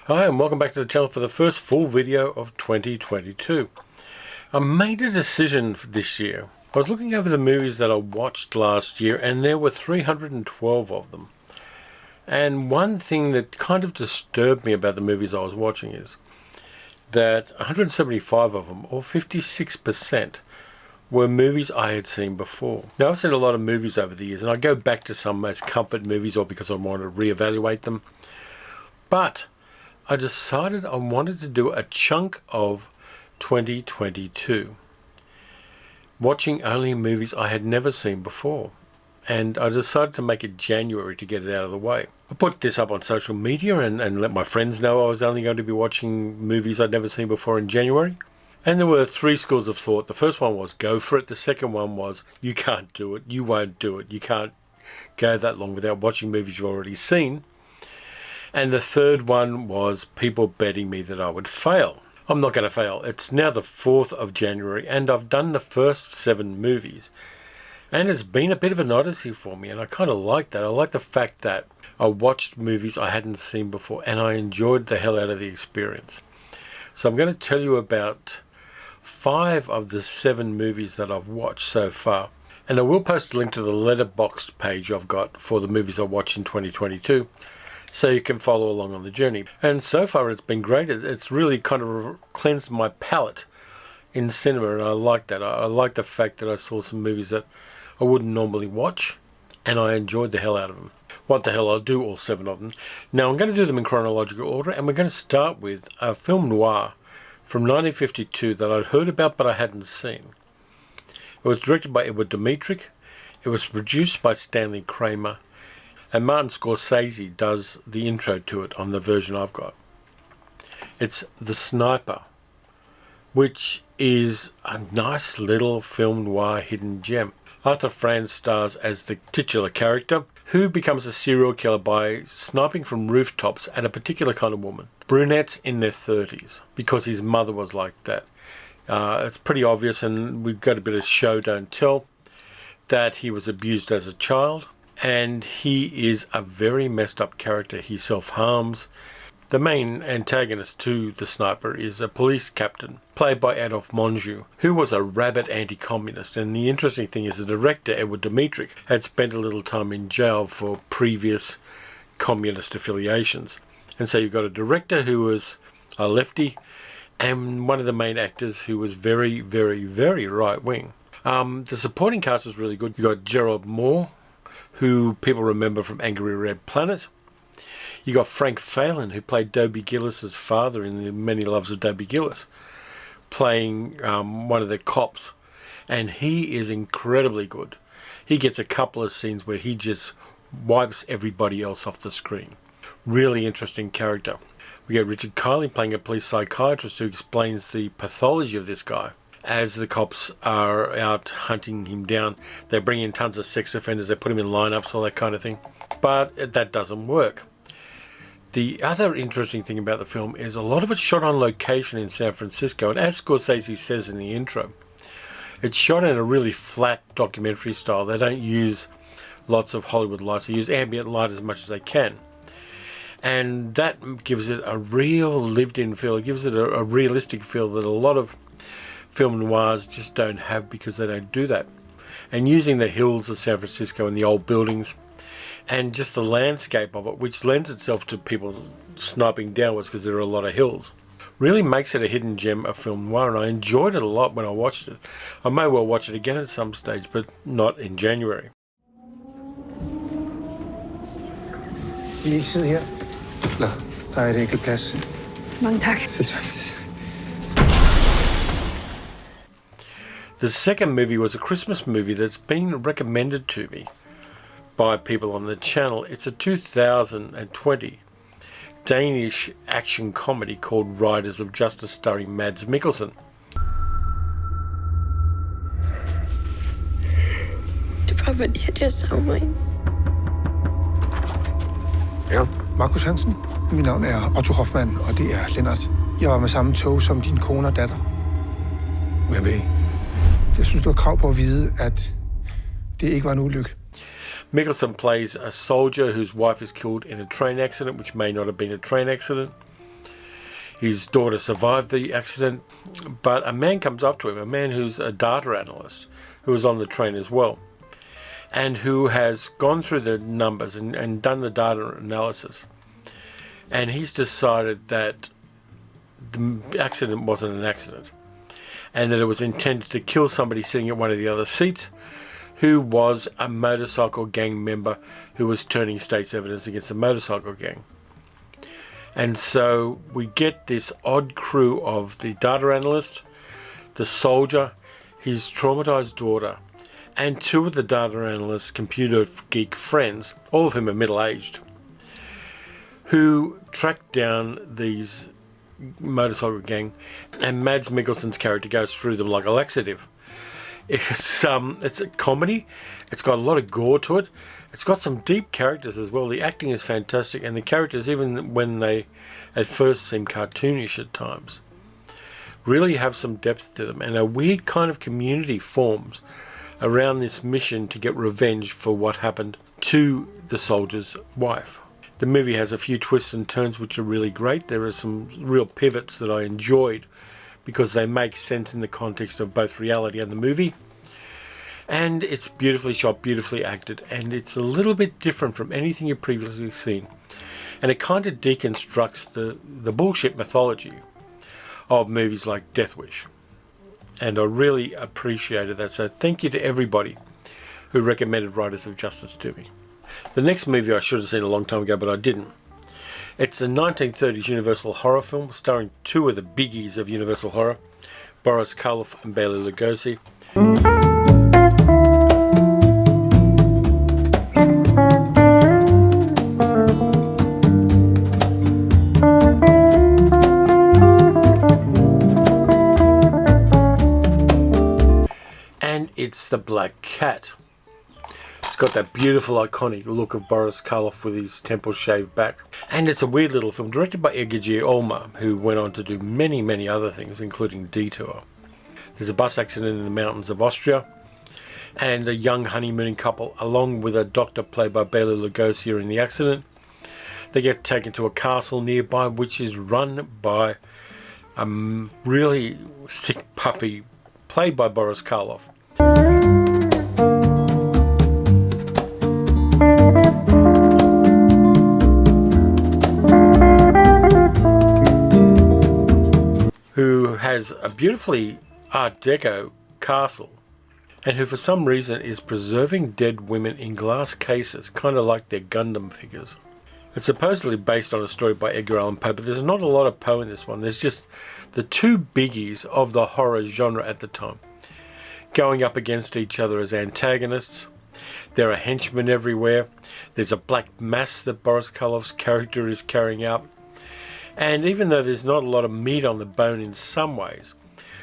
Hi and welcome back to the channel for the first full video of 2022. I made a decision for this year. I was looking over the movies that I watched last year and there were 312 of them. And one thing that kind of disturbed me about the movies I was watching is that 175 of them, or 56%, were movies I had seen before. Now, I've seen a lot of movies over the years, and I go back to some as comfort movies or because I want to reevaluate them. But I decided I wanted to do a chunk of 2022, watching only movies I had never seen before. And I decided to make it January to get it out of the way. I put this up on social media and let my friends know I was only going to be watching movies I'd never seen before in January. And there were three schools of thought. The first one was go for it. The second one was you can't do it. You won't do it. You can't go that long without watching movies you've already seen. And the third one was people betting me that I would fail. I'm not going to fail. It's now the 4th of January and I've done the first 7 movies. And it's been a bit of an odyssey for me, and I kind of like that. I like the fact that I watched movies I hadn't seen before and I enjoyed the hell out of the experience. So I'm going to tell you about 5 of the 7 movies that I've watched so far. And I will post a link to the Letterboxd page I've got for the movies I watched in 2022, so you can follow along on the journey. And so far it's been great. It's really kind of cleansed my palate in cinema, and I like that. I like the fact that I saw some movies that I wouldn't normally watch, and I enjoyed the hell out of them. What the hell, I'll do all 7 of them. Now I'm going to do them in chronological order, and we're going to start with a film noir from 1952 that I'd heard about but I hadn't seen. It was directed by Edward Dmytryk. It was produced by Stanley Kramer, and Martin Scorsese does the intro to it on the version I've got. It's The Sniper, which is a nice little film noir hidden gem. Arthur Franz stars as the titular character, who becomes a serial killer by sniping from rooftops at a particular kind of woman. Brunettes in their 30s, because his mother was like that. It's pretty obvious, and we've got a bit of show don't tell, that he was abused as a child, and he is a very messed up character. He self-harms. The main antagonist to The Sniper is a police captain, played by Adolphe Menjou, who was a rabid anti-communist. And the interesting thing is the director, Edward Dmytryk, had spent a little time in jail for previous communist affiliations. And so you've got a director who was a lefty, and one of the main actors who was very, very, very right-wing. The supporting cast is really good. You've got Gerald Moore, who people remember from Angry Red Planet. You got Frank Phelan, who played Dobie Gillis's father in The Many Loves of Dobie Gillis, playing one of the cops, and he is incredibly good. He gets a couple of scenes where he just wipes everybody else off the screen. Really interesting character. We get Richard Kiley playing a police psychiatrist who explains the pathology of this guy. As the cops are out hunting him down, they bring in tons of sex offenders, they put him in lineups, all that kind of thing. But that doesn't work. The other interesting thing about the film is a lot of it's shot on location in San Francisco, and as Scorsese says in the intro, it's shot in a really flat documentary style. They don't use lots of Hollywood lights. They use ambient light as much as they can. And that gives it a real lived-in feel. It gives it a realistic feel that a lot of film noirs just don't have, because they don't do that. And using the hills of San Francisco and the old buildings, and just the landscape of it, which lends itself to people sniping downwards because there are a lot of hills, really makes it a hidden gem of film noir, and I enjoyed it a lot when I watched it. I may well watch it again at some stage, but not in January. Vil I ikke sidde her? Nå, der er et enkelt plads. Mange tak. The second movie was a Christmas movie that's been recommended to me by people on the channel. It's a 2020 Danish action comedy called Riders of Justice, starring Mads Mikkelsen. Det er bare fordi, at jeg savner en. Ja. Markus Hansen. Mit navn er Otto Hoffmann, og det er Lennart. Jeg var med samme tog som din kone og datter. Jeg ved. Jeg synes, du har krav på at vide, at det ikke var en ulykke. Mikkelsen plays a soldier whose wife is killed in a train accident, which may not have been a train accident. His daughter survived the accident, but a man comes up to him, a man who's a data analyst, who was on the train as well, and who has gone through the numbers and done the data analysis. And he's decided that the accident wasn't an accident, and that it was intended to kill somebody sitting at one of the other seats, who was a motorcycle gang member who was turning state's evidence against the motorcycle gang. And so we get this odd crew of the data analyst, the soldier, his traumatized daughter, and two of the data analyst's computer geek friends, all of whom are middle-aged, who track down these motorcycle gang, and Mads Mikkelsen's character goes through them like a laxative. It's a comedy. It's got a lot of gore to it. It's got some deep characters as well. The acting is fantastic, and the characters, even when they at first seem cartoonish at times, really have some depth to them, and a weird kind of community forms around this mission to get revenge for what happened to the soldier's wife. The movie has a few twists and turns which are really great. There are some real pivots that I enjoyed because they make sense in the context of both reality and the movie. And it's beautifully shot, beautifully acted, and it's a little bit different from anything you've previously seen. And it kind of deconstructs the bullshit mythology of movies like Death Wish. And I really appreciated that. So thank you to everybody who recommended Riders of Justice to me. The next movie I should have seen a long time ago, but I didn't. It's a 1930s Universal horror film starring two of the biggies of Universal horror, Boris Karloff and Bela Lugosi. And it's The Black Cat. It's got that beautiful, iconic look of Boris Karloff with his temples shaved back. And it's a weird little film directed by Edgar G. Olmar, who went on to do many, many other things, including Detour. There's a bus accident in the mountains of Austria, and a young honeymooning couple, along with a doctor played by Bela Lugosi, are in the accident. They get taken to a castle nearby, which is run by a really sick puppy played by Boris Karloff. Who has a beautifully Art Deco castle, and who for some reason is preserving dead women in glass cases, kind of like their Gundam figures. It's supposedly based on a story by Edgar Allan Poe, but there's not a lot of Poe in this one. There's just the two biggies of the horror genre at the time, going up against each other as antagonists. There are henchmen everywhere. There's a black mass that Boris Karloff's character is carrying out. And even though there's not a lot of meat on the bone in some ways,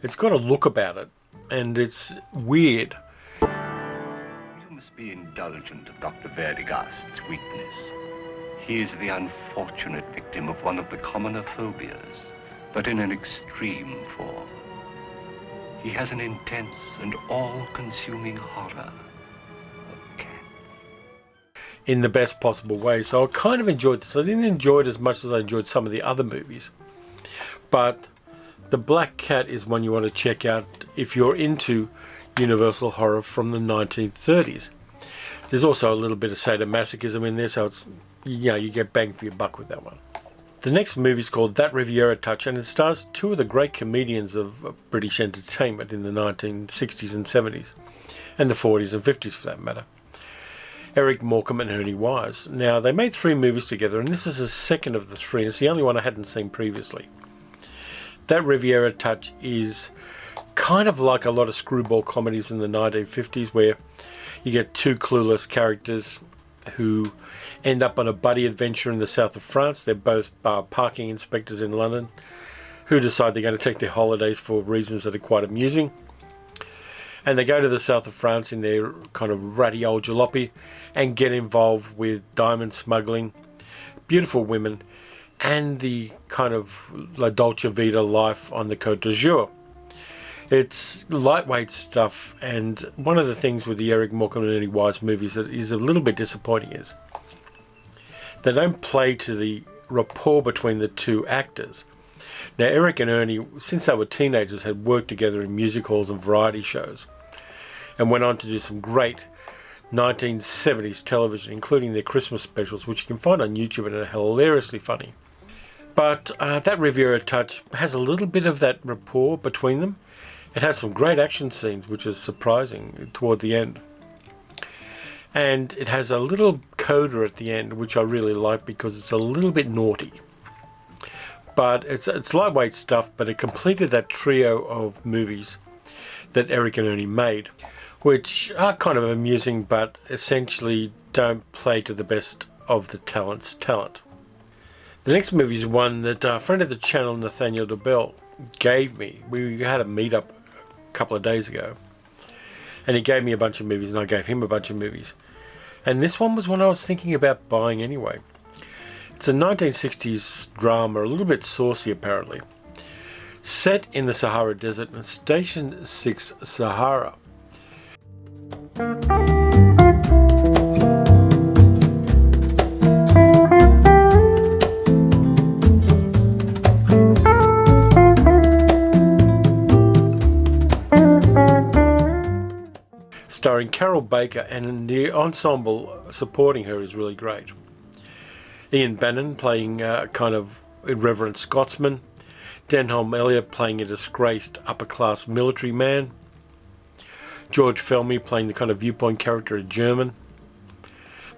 it's got a look about it, and it's weird. You must be indulgent of Dr. Verdigast's weakness. He is the unfortunate victim of one of the commoner phobias, but in an extreme form. He has an intense and all-consuming horror of cats. In the best possible way. So I kind of enjoyed this. I didn't enjoy it as much as I enjoyed some of the other movies. But The Black Cat is one you want to check out if you're into Universal horror from the 1930s. There's also a little bit of sadomasochism in there, so it's, you get bang for your buck with that one. The next movie is called That Riviera Touch, and it stars two of the great comedians of British entertainment in the 1960s and 70s, and the 40s and 50s for that matter. Eric Morecambe and Ernie Wise. Now, they made 3 movies together, and this is the second of the 3, and it's the only one I hadn't seen previously. That Riviera Touch is kind of like a lot of screwball comedies in the 1950s, where you get two clueless characters who end up on a buddy adventure in the south of France. They're both parking inspectors in London who decide they're going to take their holidays for reasons that are quite amusing. And they go to the south of France in their kind of ratty old jalopy and get involved with diamond smuggling, beautiful women, and the kind of La Dolce Vita life on the Côte d'Azur. It's lightweight stuff, and one of the things with the Eric Morecambe and Ernie Wise movies that is a little bit disappointing is they don't play to the rapport between the two actors. Now, Eric and Ernie, since they were teenagers, had worked together in music halls and variety shows, and went on to do some great 1970s television, including their Christmas specials, which you can find on YouTube and are hilariously funny. But that Riviera touch has a little bit of that rapport between them. It has some great action scenes, which is surprising toward the end. And it has a little coda at the end, which I really like because it's a little bit naughty. But it's lightweight stuff, but it completed that trio of movies that Eric and Ernie made, which are kind of amusing, but essentially don't play to the best of the talent's talent. The next movie is one that a friend of the channel, Nathaniel DeBell, gave me. We had a meet-up a couple of days ago, and he gave me a bunch of movies, and I gave him a bunch of movies. And this one was one I was thinking about buying anyway. It's a 1960s drama, a little bit saucy apparently, set in the Sahara Desert in Station 6 Sahara. Starring Carol Baker, and the ensemble supporting her is really great. Ian Bannon playing kind of irreverent Scotsman, Denholm Elliott playing a disgraced upper-class military man, George Felmy playing the kind of viewpoint character, a German,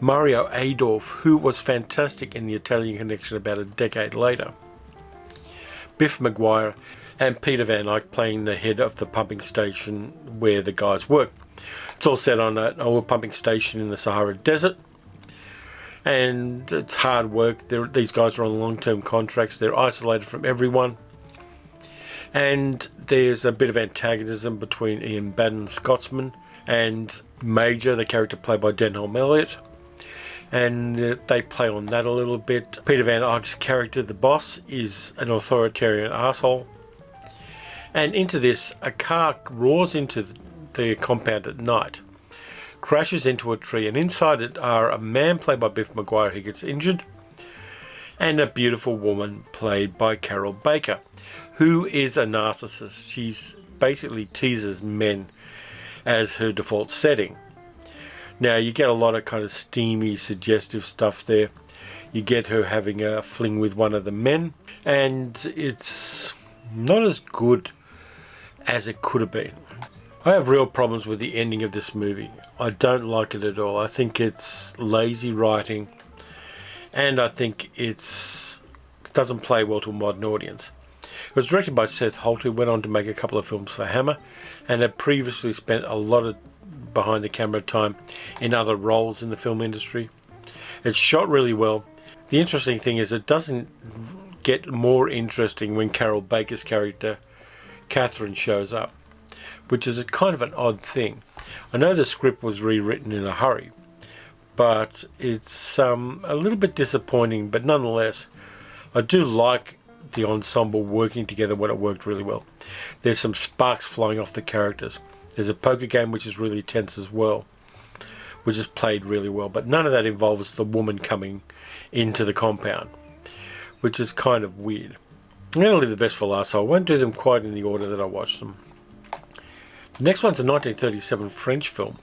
Mario Adorf, who was fantastic in The Italian Connection about a decade later, Biff McGuire, and Peter Van Eyck playing the head of the pumping station where the guys work. It's all set on an oil pumping station in the Sahara Desert, and it's hard work. These guys are on long-term contracts. They're isolated from everyone, and there's a bit of antagonism between Ian Bannon, Scotsman, and Major, the character played by Denholm Elliott, and they play on that a little bit. Peter Van Eyck's character, the boss, is an authoritarian asshole, and into this, a car roars into the compound at night, crashes into a tree, and inside it are a man played by Biff McGuire who gets injured, and a beautiful woman played by Carol Baker, who is a narcissist. She's basically teases men as her default setting. Now you get a lot of kind of steamy, suggestive stuff there. You get her having a fling with one of the men, and it's not as good as it could have been. I have real problems with the ending of this movie. I don't like it at all. I think it's lazy writing, and I think it doesn't play well to a modern audience. It was directed by Seth Holt, who went on to make a couple of films for Hammer, and had previously spent a lot of behind the camera time in other roles in the film industry. It's shot really well. The interesting thing is it doesn't get more interesting when Carol Baker's character, Catherine, shows up, which is a kind of an odd thing. I know the script was rewritten in a hurry, but it's a little bit disappointing, but nonetheless, I do like the ensemble working together when it worked really well. There's some sparks flying off the characters. There's a poker game which is really tense as well, which is played really well, but none of that involves the woman coming into the compound, which is kind of weird. I'm going to leave the best for last, so I won't do them quite in the order that I watched them. The next one's a 1937 French film,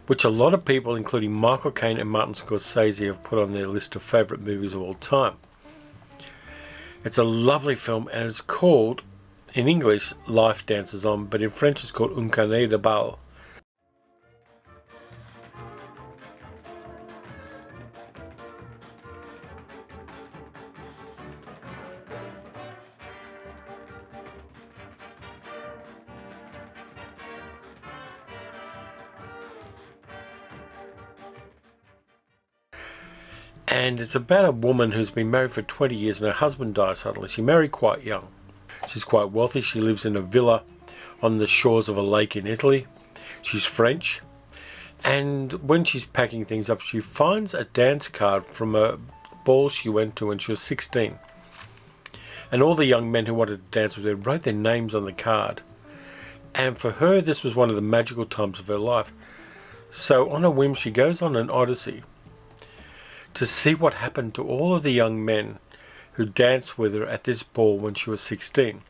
which a lot of people, including Michael Caine and Martin Scorsese, have put on their list of favourite movies of all time. It's a lovely film, and it's called, in English, Life Dances On, but in French it's called Un Carnet de Bal. And it's about a woman who's been married for 20 years and her husband dies suddenly. She married quite young. She's quite wealthy. She lives in a villa on the shores of a lake in Italy. She's French. And when she's packing things up, she finds a dance card from a ball she went to when she was 16. And all the young men who wanted to dance with her wrote their names on the card. And for her, this was one of the magical times of her life. So on a whim, she goes on an odyssey to see what happened to all of the young men who danced with her at this ball when she was 16.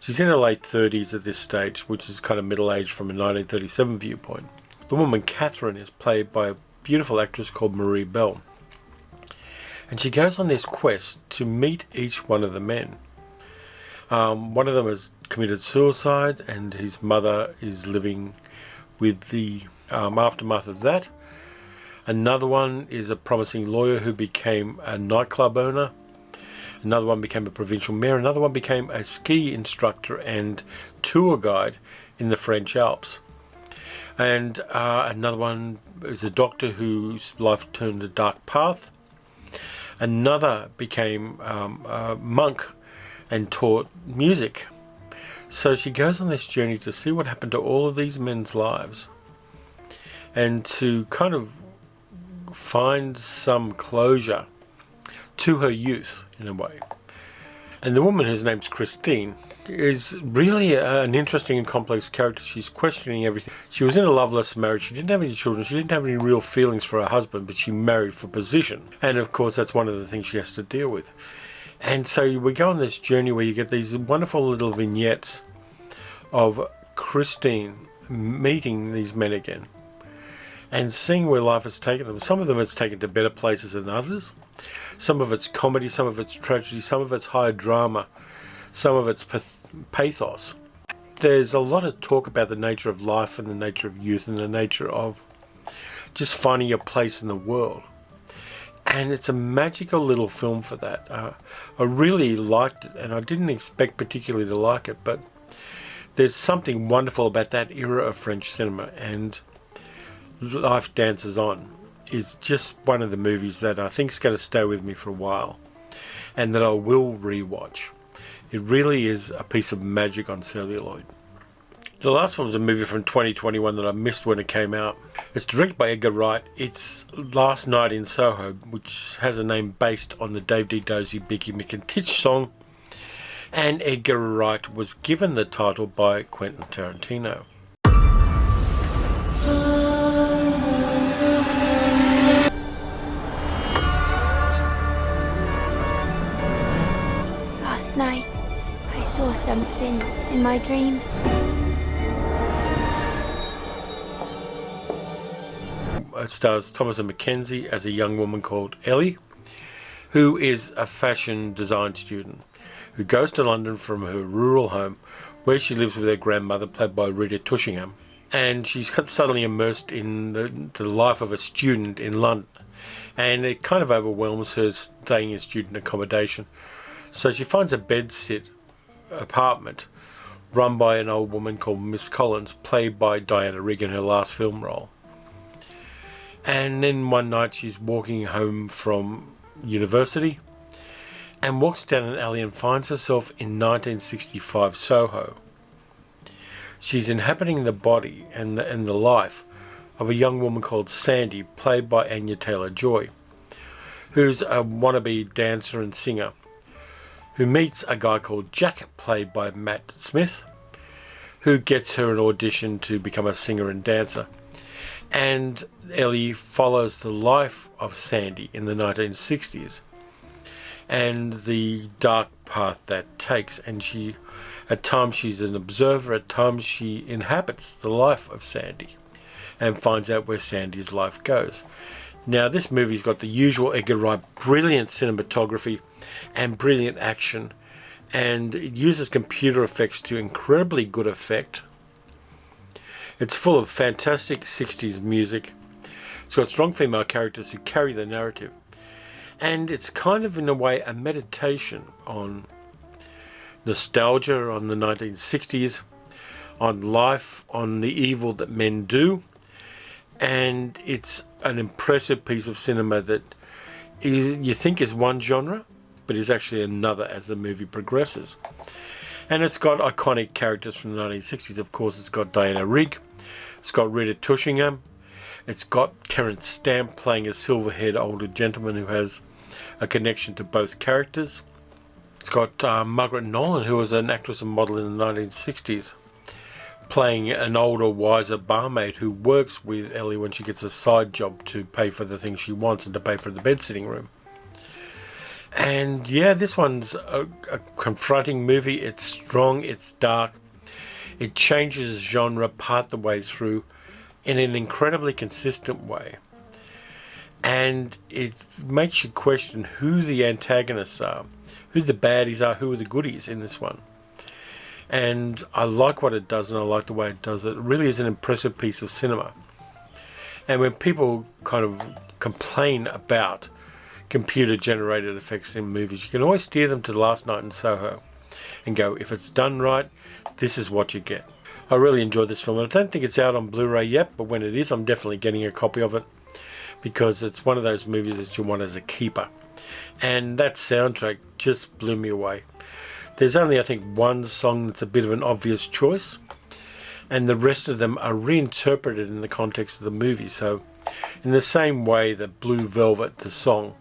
She's in her late 30s at this stage, which is kind of middle-aged from a 1937 viewpoint. The woman, Catherine, is played by a beautiful actress called Marie Bell. And she goes on this quest to meet each one of the men. One of them has committed suicide, and his mother is living with the aftermath of that. Another one is a promising lawyer who became a nightclub owner. Another one became a provincial mayor. Another one became a ski instructor and tour guide in the French Alps. And another one is a doctor whose life turned a dark path. Another became a monk and taught music. So she goes on this journey to see what happened to all of these men's lives and to kind of find some closure to her youth in a way. And the woman, whose name's Christine, is really an interesting and complex character. She's questioning everything. She was in a loveless marriage. She didn't have any children. She didn't have any real feelings for her husband, but she married for position. And of course, that's one of the things she has to deal with. And so we go on this journey where you get these wonderful little vignettes of Christine meeting these men again and seeing where life has taken them. Some of them it's taken to better places than others. Some of it's comedy, some of it's tragedy, some of it's high drama, some of it's pathos. There's a lot of talk about the nature of life and the nature of youth and the nature of just finding your place in the world. And it's a magical little film for that. I really liked it, and I didn't expect particularly to like it, but there's something wonderful about that era of French cinema, and Life Dances On is just one of the movies that I think is going to stay with me for a while and that I will rewatch. It really is a piece of magic on celluloid. The last one was a movie from 2021 that I missed when it came out. It's directed by Edgar Wright. It's Last Night in Soho, which has a name based on the Dave D. Dozy, Bicky McIntitch song. And Edgar Wright was given the title by Quentin Tarantino. Last night, I saw something in my dreams. It stars Thomasin McKenzie as a young woman called Ellie, who is a fashion design student who goes to London from her rural home where she lives with her grandmother, played by Rita Tushingham. And she's suddenly immersed in the life of a student in London. And it kind of overwhelms her staying in student accommodation. So she finds a bedsit apartment run by an old woman called Miss Collins, played by Diana Rigg in her last film role. And then one night she's walking home from university and walks down an alley and finds herself in 1965 Soho. She's inhabiting the body and the life of a young woman called Sandy, played by Anya Taylor-Joy, who's a wannabe dancer and singer, who meets a guy called Jack, played by Matt Smith, who gets her an audition to become a singer and dancer. And Ellie follows the life of Sandy in the 1960s and the dark path that takes. And she, at times she's an observer, at times she inhabits the life of Sandy and finds out where Sandy's life goes. Now, this movie's got the usual Edgar Wright brilliant cinematography and brilliant action, and it uses computer effects to incredibly good effect. It's full of fantastic 60s music. It's got strong female characters who carry the narrative. And it's kind of, in a way, a meditation on nostalgia, on the 1960s, on life, on the evil that men do. And it's an impressive piece of cinema that you think is one genre, but is actually another as the movie progresses. And it's got iconic characters from the 1960s. Of course, it's got Diana Rigg. It's got Rita Tushingham. It's got Terence Stamp playing a silver-haired older gentleman who has a connection to both characters. It's got Margaret Nolan, who was an actress and model in the 1960s, playing an older, wiser barmaid who works with Ellie when she gets a side job to pay for the things she wants and to pay for the bed-sitting room. And yeah, this one's a confronting movie. It's strong, it's dark, it changes genre part the way through in an incredibly consistent way. And it makes you question who the antagonists are, who the baddies are, who are the goodies in this one. And I like what it does, and I like the way it does it. It really is an impressive piece of cinema. And when people kind of complain about computer-generated effects in movies, you can always steer them to Last Night in Soho and go, if it's done right, this is what you get. I really enjoyed this film, and I don't think it's out on Blu-ray yet, but when it is, I'm definitely getting a copy of it, because it's one of those movies that you want as a keeper. And that soundtrack just blew me away. There's only, I think, one song that's a bit of an obvious choice, and the rest of them are reinterpreted in the context of the movie. So in the same way that Blue Velvet, the song,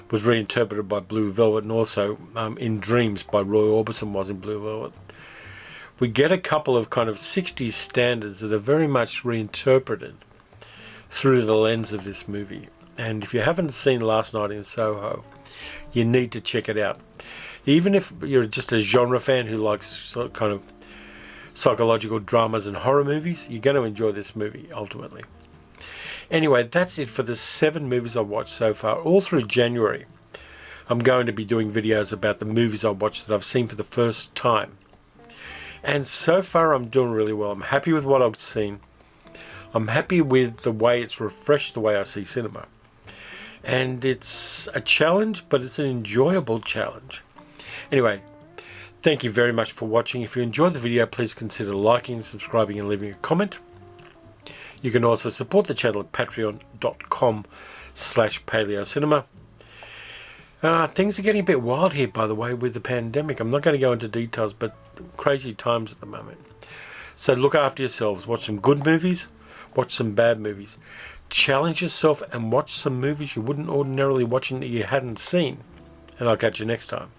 was reinterpreted by Blue Velvet, and also In Dreams by Roy Orbison was in Blue Velvet, we get a couple of kind of 60s standards that are very much reinterpreted through the lens of this movie. And if you haven't seen Last Night in Soho, you need to check it out. Even if you're just a genre fan who likes sort of kind of psychological dramas and horror movies, you're going to enjoy this movie ultimately. Anyway, that's it for the 7 movies I've watched so far. All through January, I'm going to be doing videos about the movies I've watched that I've seen for the first time. And so far I'm doing really well. I'm happy with what I've seen. I'm happy with the way it's refreshed the way I see cinema. And it's a challenge, but it's an enjoyable challenge. Anyway, thank you very much for watching. If you enjoyed the video, please consider liking, subscribing and leaving a comment. You can also support the channel at patreon.com/paleocinema. Things are getting a bit wild here, by the way, with the pandemic. I'm not going to go into details, but crazy times at the moment. So look after yourselves. Watch some good movies. Watch some bad movies. Challenge yourself and watch some movies you wouldn't ordinarily watch and that you hadn't seen. And I'll catch you next time.